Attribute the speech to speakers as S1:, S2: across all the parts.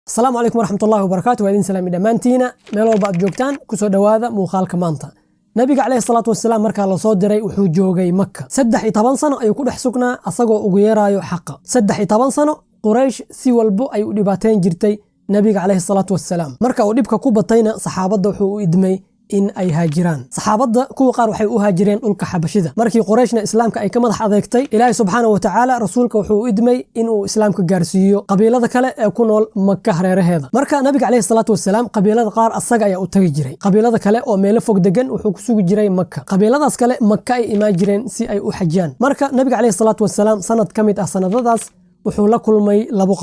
S1: السلام عليكم ورحمة الله وبركاته. وإذن سلامي دمانتينا ميلو بعد جوجتان كسو دواذا موخالك مانتا نبي عليه الصلاة والسلام مركا الله صوت ديري وحو جوغي مكة سدحي طبان سنة أيو كود حسوكنا أصاقو أغيرايو حقا سدحي طبان سنة قريش سي والبو أيو دباتين جرتي نبي عليه الصلاة والسلام مركا ودبكا كوبتين صحابة دوحو إدمي in ay haajiraan saxaabada kuwa qaar waxay u haajireen dhulka xabashida markii qurayshna islaamka ay ka madax adeegtay ilaahay subxaanahu wa ta'ala rasuulka wuxuu u idmay inuu islaamka gaarsiiyo qabiilada kale ee ku nool Makka hareeraheeda marka nabiga kaleey salaatu wasalaam qabiilada qaar asaga ayaa u tagi jiray qabiilada kale oo meel fog degan wuxuu ku sugi jiray Makka qabiiladaas kale Makka ay imaan jireen si ay u xajaan marka nabiga kaleey salaatu wasalaam sanad kamid ah sanadadaas wuxuu la kulmay labo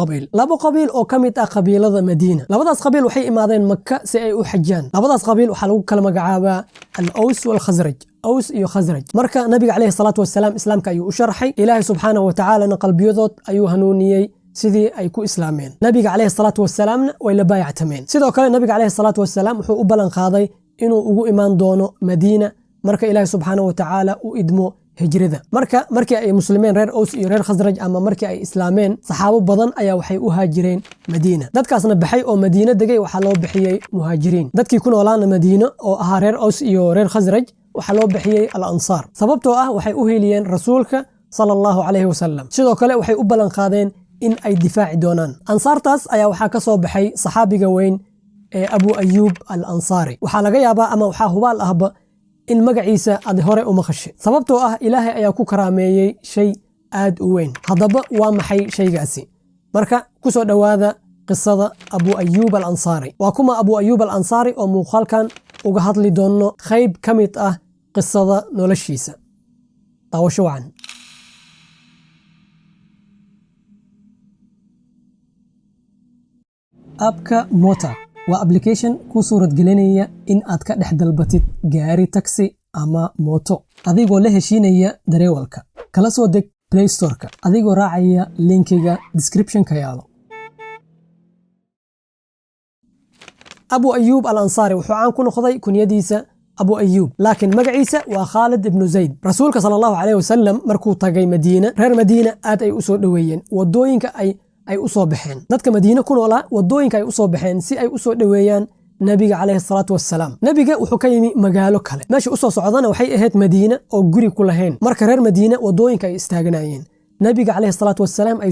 S1: qabiil oo kamid ah qabiilada Madiina labadaas qabiil waxay imaadeen Makka si ay u xajaan labadaas qabiil waxa lagu kala magacaabaa al-Aws wal Khazraj Aws iyo Khazraj marka nabiga kaleey salaatu wasalaam islaamka ayuu u sharxay ilaahay subhanahu wa ta'ala qalbiyadood ayuu hanuuniyay sidii ay ku islaameen nabiga kaleey salaatu wasalaamna way la baayactameen sidoo kale nabiga kaleey salaatu wasalaam wuxuu u balan qaaday inuu ugu imaan doono Madiina marka ilaahay subhanahu wa ta'ala u idmo hijrada markii ay muslimiin reer Aws iyo reer Khazraj ama markii ay islaameen saxaabo badan ayaa waxay u haajireen Madiina dadkaasna baxay oo Madiina degay waxa loo bixiyay muhaajiriin dadkii ku noolaana Madiina oo ahaa reer Aws iyo reer Khazraj waxa loo bixiyay al-Ansar sababtoo ah waxay u heeliyeen rasuulka sallallahu alayhi wasallam sidoo kale waxay u balan qaadeen in ay difaaci doonaan ansaartaas ayaa waxa ka soo baxay saxaabiga weyn ee Abu Ayyub al-Ansari waxa laga yaabaa ama waxa hubaal ahba in magaciisa aad hore uma khashay sababtoo ah ilaahay ayaa ku karaameeyay shay aad u weyn hadaba waa maxay shaygaasi marka ku soo dhawaada qisada Abu Ayyub al-Ansari waa kuma Abu Ayyub al-Ansari oo muuqaalkan uga hadli doono qayb kamid ah qisada noloshiisa taawasho wacan abka mota waa application ku suurad gelinaya in aad ka dhex dalbatid gaari taxi ama mooto adigoo la heshiinaya dareewalka kala soo deg Play Store-ka adigoo raacaya linkiga description-ka yaalo Abu Ayyub al-Ansari wuxuu caan ku noqday kunyadiisa Abu Ayyub laakiin magaciisa waa Khalid ibn Zayd rasuulka sallallahu alayhi wasallam markuu tagay Madiina reer Madiina aad ay u soo dhaweeyeen wadooyinka ay u soo baxeen dadka Madiina ku noolaa wadooyinka ay u soo baxeen si ay u soo dhaweeyaan nabiga kaleey salaatu wasalaam nabiga wuxuu ka yimi magaalo kale meesha u soo socdana waxay ahayd Madiina oo guri ku lahayn marka reer Madiina wadooyinka ay istaaganayeen nabiga kaleey salaatu wasalaam ay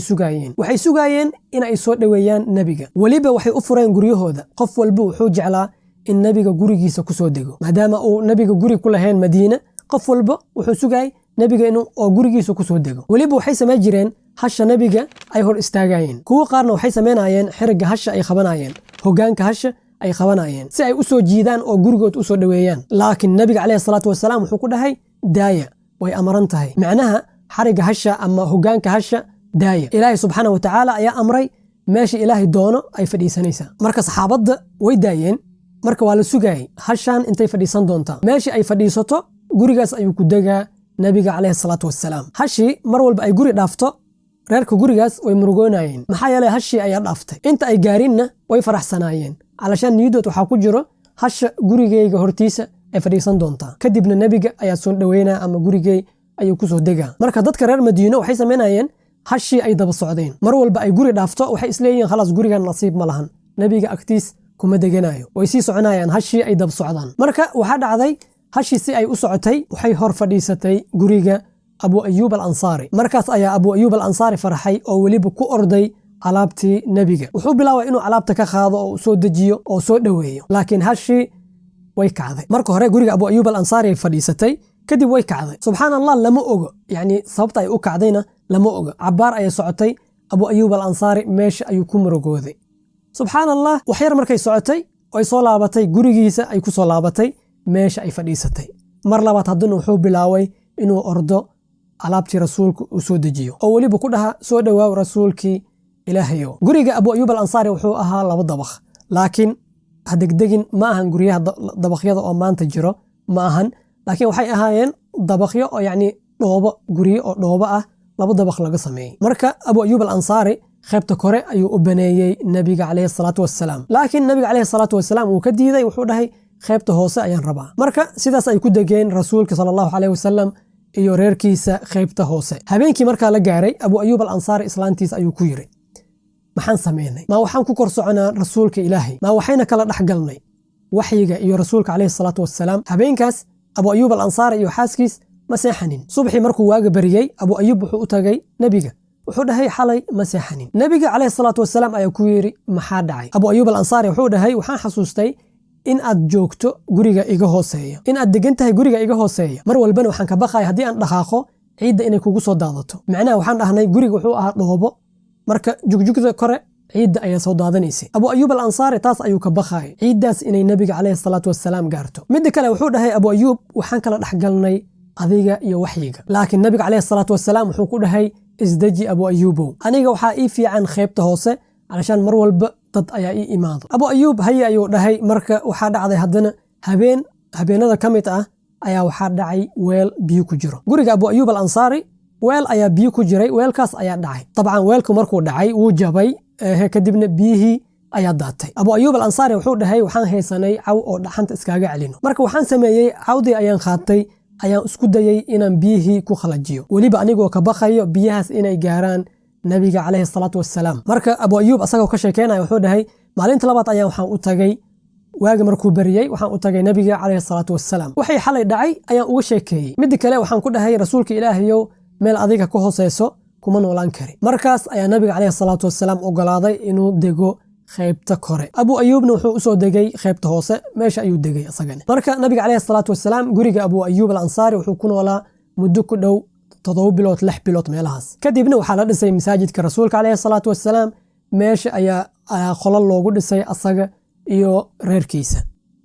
S1: waxay sugayeen in ay soo dhaweeyaan nabiga waliba waxay u fureen guriyahooda qof walba wuxuu jeclaa in nabiga gurigiisa ku soo dego maadaama uu nabiga guri ku lahayn Madiina qof walba wuxuu sugay nabiga inuu oo gurigiisa ku soo dego waliba waxay sameeyeen jireen hasha nabiga ay hor istaagayeen kuwa qaarna waxay sameynayeen xiriga hasha ay qabanayeen hogaanka hasha ay qabanayeen si ay u soo jiidaan oo gurigood u soo dhaweeyaan laakiin nabiga kaleey salaatu wasalaam wuxuu ku dhahay daaya way amaran tahay macnaha xiriga hasha ama hogaanka hasha daaya ilaahay subhanahu wa ta'ala ayaa amray meesha ilaahay doono ay fadhiisanaysaa marka saxaabada way daayeen marka waa la sugayay hashan intay fadhiisan doontaa meesha ay fadhiisato gurigaas ayuu ku degaa nabiga kaleey salaatu wasalaam hashi mar walba ay guri dhaafto reerka gurigaas way murugoonayeen maxaa yeelay hashi ayaa dhaaftay inta ay gaarinna way faraxsanaayeen alashan niyadood waxa ku jiro hasha gurigeyga hortiisa ay fadhiisan doontaa kadibna nabiga ayaa soo dhaweynaa ama gurigey ayuu ku soo degaa marka dadka reer Madiina waxay sameynayeen hashi ay daba socdeen mar walba ay guri dhaafto waxay isleeyeen khalaas gurigan nasiib ma lahan nabiga agtiis kuma deganayo way sii soconayaan hashi ay daba socdaan marka waxa dhacday hashi si ay u socotay waxay hor fadhiisatay guriga Abu Ayyub al-Ansari markaas ayaa Abu Ayyub al-Ansari farxay oo waliba ku orday alaabtii nabiga wuxuu bilaabay inuu alaabta ka qaado oo soo dejiyo oo soo dhaweeyo laakiin hashi way kacday marka hore guriga Abu Ayyub al-Ansari fadhiisatay kadib way kacday subhanallah lama ogo yani sababta ay u kacdayna lama ogo cabaar ay socotay Abu Ayyub al-Ansari meesha ayuu ku murugooday subhanallah wax yar markay socotay way soo laabatay gurigiisa ay ku soo laabatay meesha ay fadhiisatay mar labaad haddana wuxuu bilaabay inuu ordo alaabtii rasuulku u soo dejiyo oo waliba ku dhaha soo dhawaaw rasuulkii ilaahayo guriga Abu Ayyub al-Ansari wuxuu ahaa laba dabaq laakiin hadegdegin ma ahan guriyaha dabaqyada oo maanta jiro ma ahan laakiin waxay ahaayeen dabaqyo oo yani dhoobo guriyo oo dhoobo ah laba dabaq laga sameeyay marka Abu Ayyub al-Ansari qaybta kore ayuu u baneeyay nabiga kaleey salaatu wasalaam laakiin nabiga kaleey salaatu wasalaam uu ka diiday wuxuu dhahay qaybta hoose ayaan rabaa marka sidaas ay ku degeen rasuulka sallallahu alayhi wasallam iyo reerkiisa qaybta hoose habeenkii marka la gaaray Abu Ayyub al-Ansari islaantiis ayuu ku yiri maxaan sameynay ma waxaan ku kor soconaa rasuulka ilaahay ma waxayna kala dhaxgalnay waxyiga iyo rasuulka calayhi salaatu wassalaam habeenkaas abu ayuub al-ansaari iyo xaaskiis ma seexanin subaxii markuu waaga bariyay abu ayuub wuxuu u tagay nabiga wuxuu dhahay xalay ma seexanin nabiga calayhi salaatu wassalaam ayaa ku yiri maxaa dhacay abu ayuub al-ansaari wuxuu dhahay waxaan xasuustay in aad joogto guriga iga hooseeya in aad degan tahay guriga iga hooseeya mar walbana waxaan ka baqaay haddii aan dhaqaaqo ciidda inay kugu soo daadato macnaha waxaan dhahnay guriga wuxuu ahaa dhoobo marka jugjugda kore ciidda ayaa soo daadanaysay abu ayuub al-ansaari taas ayuu ka baqaay ciiddaas inay nabiga calayhi salaatu wassalaam gaarto midda kale wuxuu dhahay abu ayuub waxaan kala dhaxgalnay adiga iyo waxyiga laakiin nabiga calayhi salaatu wassalaam wuxuu ku dhahay isdaji abu ayuubow aniga waxaa ii fiican qaybta hoose علشان mar walba dad ayaa ii imaado abu ayuub haye ayuu dhahay marka waxaa dhacday haddana habeenada ka mid ah ayaa waxaa dhacay weel biyo ku jiro guriga abu ayuub al-ansaari weel ayaa biyo ku jiray weelkaas ayaa dhacay dabcan weelku markuu dhacay wuu jabay kadibna biyihii ayaa daatay abu ayuub al-ansaari wuxuu dhahay waxaan haysanay caw oo dhaxanta iskaaga celino marka waxaan sameeyey cawdii ayaan qaatay ayaan isku dayay inaan biyihii ku khalajiyo weliba anigoo ka baqayo biyahaas inay gaaraan nabiga calayhi salaatu wassalaam marka abu ayuub asagoo ka sheekeynaya wuxuu dhahay maalinta labaad ayaan waxaan u tagay waaga markuu bariyay waxaan u tagay nabiga calayhi salaatu wassalaam waxay xalay dhacay ayaan uga sheekeeyey midda kale waxaan ku dhahay rasuulka ilaahayow meel adiga ka hooseyso kuma noolaan kari markaas ayaa nabiga calayhi salaatu wassalaam ogolaaday inuu dego qaybta kore abu ayuubna wuxuu usoo degay qaybta hoose meesha ayuu degay asagana marka nabiga calayhi salaatu wassalaam guriga abu ayuub al-ansaari wuxuu ku noolaa muddo ku dhow 7 bilood 6 bilood meelahaas kadibna waxaa la dhisay masaajidka rasuulka calayhi salaatu wassalaam meesha ayaa qolal loogu dhisay asaga iyo reerkiisa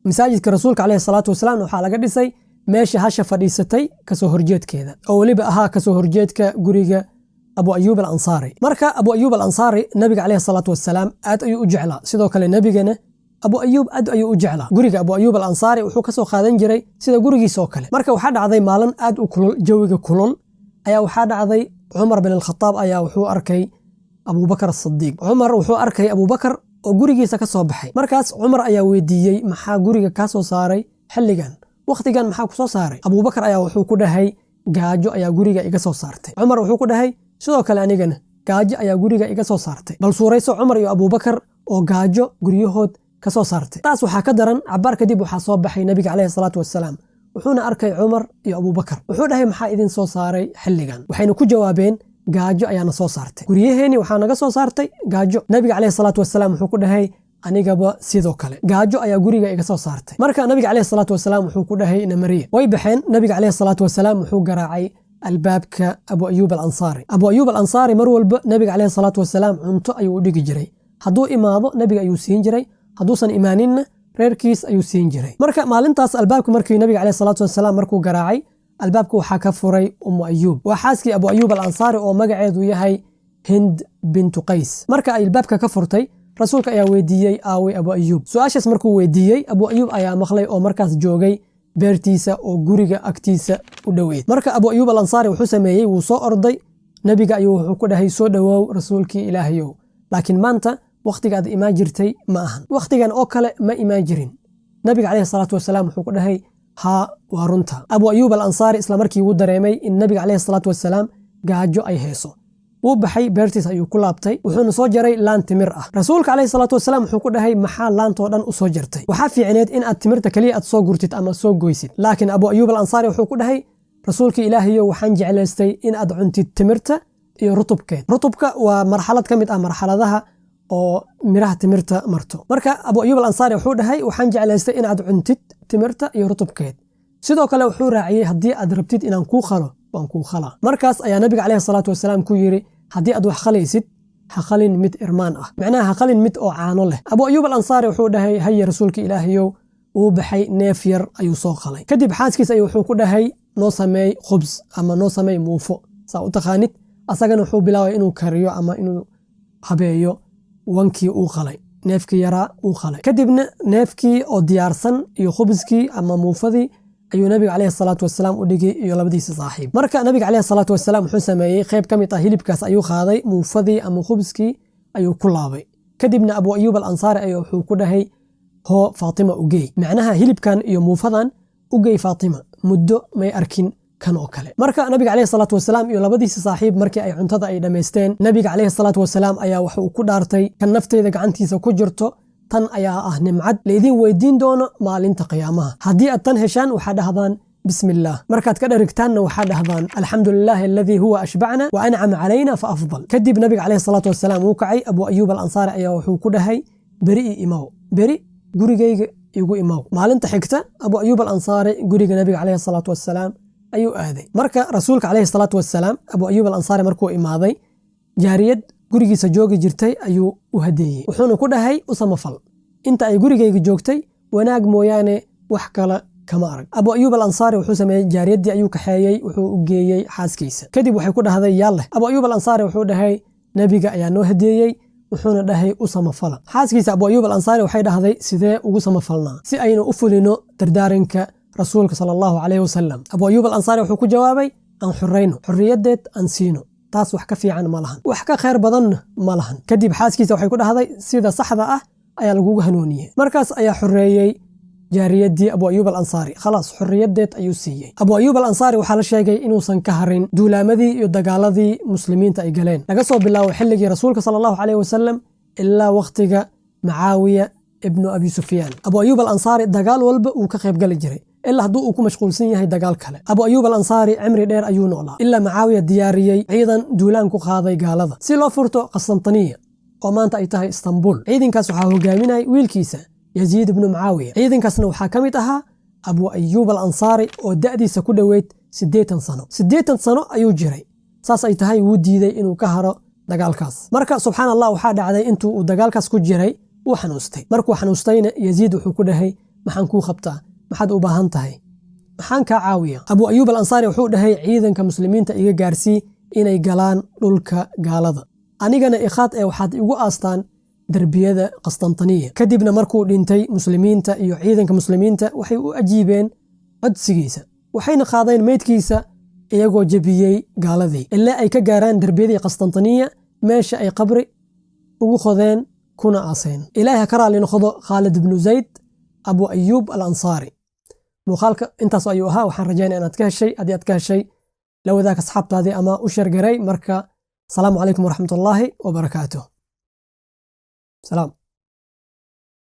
S1: masaajidka rasuulka calayhi salaatu wassalaam waxaa laga dhisay meesha hasha fadhiisatay kasoo horjeedkeeda oo weliba ahaa kasoo horjeedka guriga abu ayuub al-ansaari marka abu ayuub al-ansaari nabiga calayhi salaatu wassalaam aad ayuu u jeclaa sidoo kale nabigana abu ayuub aad ayuu u jeclaa guriga abu ayuub al-ansaari wuxuu kasoo qaadan jiray sida gurigiisa oo kale marka waxaa dhacday maalin aad u kulul jawiga kulul ayaa waxaa dhacday cumar bin al-khataab ayaa wuxuu arkay abubakar as-siddiiq cumar wuxuu arkay abubakar oo gurigiisa ka soo baxay markaas cumar ayaa weydiiyey maxaa guriga ka soo saaray xilligan waqtigan maxaa ku soo saaray abubakar ayaa wuxuu ku dhahay gaajo ayaa guriga iga soo saartay cumar wuxuu ku dhahay sidoo kale anigana gaajo ayaa guriga iga soo saartay bal suurayso cumar iyo abubakar oo gaajo guryahood ka soo saartay taas waxaa ka daran cabaar kadib waxaa soo baxay nabiga calayhi salaatu wassalaam wuxuuna arkay cumar iyo abubakar wuxuu dhahay maxaa idin soo saaray xilligan waxayna ku jawaabeen gaajo ayaana soo saartay guryaheeni waxaa naga soo saartay gaajo nabiga calayhi salaatu wassalaam wuxuu ku dhahay anigaba sidoo kale gaajo ayaa guriga iga soo saartay marka nabiga calayhi salaatu wassalaam wuxuu ku dhahay namariya way baxeen nabiga calayhi salaatu wassalaam wuxuu garaacay albaabka abu ayuub al-ansaari mar walba nabiga calayhi salaatu wassalaam cunto ayuu u dhigi jiray hadduu imaado nabiga ayuu siin jiray hadduusan imaaninna reerkiis ayuu siin jiray marka maalintaas albaabka markii nabiga calayhi salaatu wassalaam markuu garaacay albaabka waxaa ka furay ummu ayuub waa xaaskii abu ayuub al-ansaari oo magaceedu yahay hind bintu qays marka ay albaabka ka furtay rasuulka ayaa weydiiyey aaway abu ayuub su-aashaas markuu weydiiyey abu ayuub ayaa maqlay oo markaas joogay beertiisa oo guriga agtiisa u dhoweyd marka abu ayuub al-ansaari wuxuu sameeyey wuu soo orday nabiga ayuu wuxuu ku dhahay soo dhowaaw rasuulkii ilaahayow laakiin maanta waqtigaad imaan jirtay ma ahan waqtigan oo kale ma imaan jirin nabiga calayhi salaatu wassalaam wuxuu ku dhahay haa waa runta abu ayuub al-ansaari isla markii wuu dareemay in nabiga calayhi salaatu wassalaam gaajo ay hayso wuu baxay beertiis ayuu ku laabtay wuxuuna soo jaray laan timir ah rasuulka calayhi salaatu wassalaam wuxuu ku dhahay maxaa laantoo dhan u soo jartay waxaa fiicneed in aad timirta kaliya aad soo gurtid ama soo goysid laakiin abu ayuub al-ansaari wuxuu ku dhahay rasuulkii ilaahayow waxaan jeclaystay in aad cuntid timirta iyo rutubkeed rutubka waa marxalad ka mid ah marxaladaha oo miraha timirta marto marka abu ayuub al-ansaari wuxuu dhahay waxaan jeclaystay in aad cuntid timirta iyo rutubkeed sidoo kale wuxuu raaciyey haddii aad rabtid inaan kuu khalo waan kuu khalaa markaas ayaa nabiga calayhi salaatu wassalaam ku yiri haddii aad wax khalaysid ha khalin mid irmaan ah macnaha ha khalin mid oo caano leh abu ayuub al-ansaari wuxuu dhahay haye rasuulka ilaahayow uu baxay neef yar ayuu soo khalay kadib xaaskiis ayuu wuxuu ku dhahay noo sameey khubs ama noo sameey muufo saa u taqaanid asagana wuxuu bilaabay inuu kariyo ama inuu habeeyo wankii uu khalay neefkii yaraa uu khalay kadibna neefkii oo diyaarsan iyo khubskii ama muufadii ayuu nabiga calayhi salaatu wassalaam u dhigay iyo labadiisa saaxiib marka nabiga calayhi salaatu wassalaam wuxuu sameeyey qayb ka mid ah hilibkaas ayuu qaaday muufadii ama khubskii ayuu ku laabay kadibna abu ayuub al-ansaari ayuu wuxuu ku dhahay hoo faatima u geey macnaha hilibkan iyo muufadan u geey faatima muddo may arkin kan oo kale. Marka nabiga calayhi salaatu wasalaam iyo labadiisa saaxiib markii ay cuntada ay dhammaysteen, nabiga calayhi salaatu wasalaam ayaa waxa uu ku dhaartay kan nafteeda gacantiisa ku jirto, tan ayaa ah nimcad laydin weydiin doono maalinta qiyaamaha. Haddii aad tan heshaan waxaa dhahdaan bismillaah, markaad ka dharigtaanna waxaa dhahdaan alxamdulilaahi alladii huwa ashbacna wa ancama calayna fa afdal. kadib nabiga calayhi salaatu wasalaam wuu kacay. Abu Ayuub al-Ansaari ayaa wuxuu ku dhahay beri ii imaw, beri gurigayga igu imaw. maalinta xigta Abu Ayuub al-Ansaari guriga nabiga calayhi salaatu wasalaam ayuu aaday. marka rasuulka calayhi salaatu wasalaam Abu Ayuub al-Ansaari markuu imaaday, jaariyad gurigiisa joogi jirtay ayuu u hadeeyey, wuxuuna ku dhahay u samafal, inta ay gurigayga joogtay wanaag mooyaane wax kale kama arag. Abu Ayuub al-Ansaari wuxuu sameeyey jaariyaddii ayuu kaxeeyey, wuxuu u geeyey xaaskiisa. kadib waxay ku dhahday yaaleh. Abu Ayuub al-Ansaari wuxuu dhahay nabiga ayaa noo hadeeyey, wuxuuna dhahay u samafala. xaaskiisa Abu Ayuub al-Ansaari waxay dhahday sidee ugu samafalnaa si aynu u fulino dardaaranka rasuulka sallallahu alayhi wasallam. Abu Ayuub al-Ansaari wuxuu ku jawaabay aan xurreyno, xurriyadeed aan siino, taas wax ka fiican ma lahan, wax ka khayr badanna ma lahan. kadib xaaskiisa waxay ku dhahday sida saxda ah ayaa lagugu hanuuniyey. markaas ayaa xurreeyey jaariyaddii Abu Ayuub al-Ansaari, khalaas xurriyadeed ayuu siiyey. Abu Ayuub al-Ansaari waxaa la sheegay inuusan ka harin duulaamadii iyo dagaaladii muslimiinta ay galeen, laga soo bilaabo xilligii rasuulka sallallahu alayhi wasallam ilaa waqtiga Mucaawiya ibnu Abi Sufyaan. Abu Ayuub al-Ansaari dagaal walba uu ka qayb gali jiray ilaa hadduu uu ku mashquulsan yahay dagaal kale. Abu Ayuub al-Ansaari cimri dheer ayuu noolaa ilaa Mucaawiya diyaariyey ciidan duulaan ku qaaday gaalada si loo furto Qastantiniya oo maanta ay tahay Istanbul. ciidankaas waxaa hogaaminayay wiilkiisa Yaziid ibnu Mucaawiya. ciidankaasna waxaa ka mid ahaa Abu Ayuub al-Ansaari oo da'diisa ku dhoweyd 80 sano. 80 sano ayuu jiray, saas ay tahay wuu diiday inuu ka haro dagaalkaas. marka subxaan allah waxaa dhacday intuu uu dagaalkaas ku jiray wuu xanuustay. markuu xanuustayna Yaziid wuxuu ku dhahay maxaan kuu qabtaa, maxaad u baahan tahay, maxaan kaa caawiya. Abu Ayuub al-Ansaari wuxuu dhahay ciidanka muslimiinta iga gaarsii inay galaan dhulka gaalada, anigana ikhaad ee waxaad igu aastaan darbiyada Qastantiniya. kadibna markuu dhintay muslimiinta iyo ciidanka muslimiinta waxay u ajiibeen codsigiisa, waxayna qaadeen meydkiisa iyagoo jabiyey gaaladii ilaa ay ka gaaraan darbiyadii Qastantiniya, meesha ay qabri ugu qodeen kuna aaseen. ilaahay ha ka raali noqdo Khaalid ibnu Zayd Abu Ayuub al-Ansaari. muuqaalka intaas ayuu ahaa, waxaan rajaynaa inaad ka heshay. haddii aad ka heshay la wadaag asxaabtaadii ama u sheer garay. marka salaamu calaykum waraxmatullaahi wabarakaatuh. سلام.